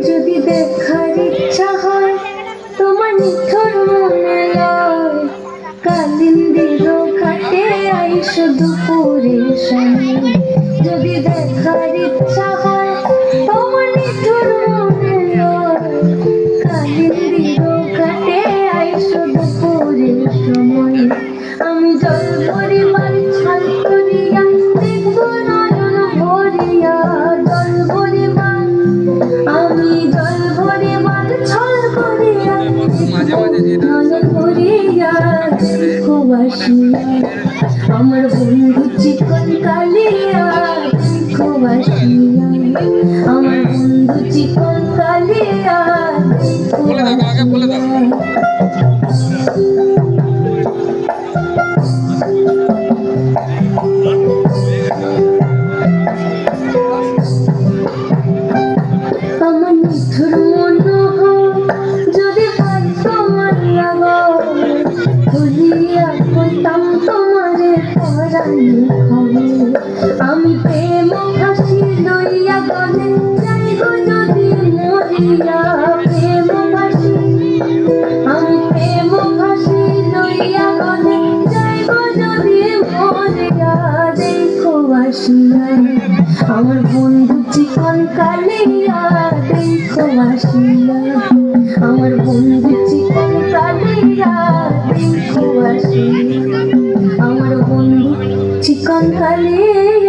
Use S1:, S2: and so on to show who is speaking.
S1: যদি দেখার ইচ্ছা হয় তোমার নিথর মনে লয়, কালিন্দির ঘাটে আইসো দুপুরের সময়। যদি দেখার ইচ্ছা হয় তোমার নিথর মনে লয়, কালিন্দির ঘাটে আইসো দুপুরের সময়। আমি জল ভরিবার ছাল করিয়া দেখব নয়ন ভরিয়া, জল ভরিবার আমি জল ভরিবার ছল করিয়া নয়ন ভরিয়া দেখো বাসিয়া, আমার বন্ধু চিকন কালিয়া দেখো বাসিয়া, আমার বন্ধু চিকন কালিয়া দেখো বাসিয়া। আমার নিথুর মনোহর যদি পাই তোমার লাগো, ভুলিয়া কইতাম তোমারে পরাণে খবর। আমি প্রেম ফাঁসি লইয়া গলে যাইব যদি মরিয়া, প্রেম ফাঁসি আমি প্রেম ফাঁসি লইয়া গলে যাইব যদি মরিয়া দেখো বাসিয়া, আমার বন্ধু চিকন কালিয়া দেখো বাসিয়া, আমার বন্ধু চিকন কালিয়া দেখো বাসিয়া, আমার বন্ধু চিকন কালিয়া।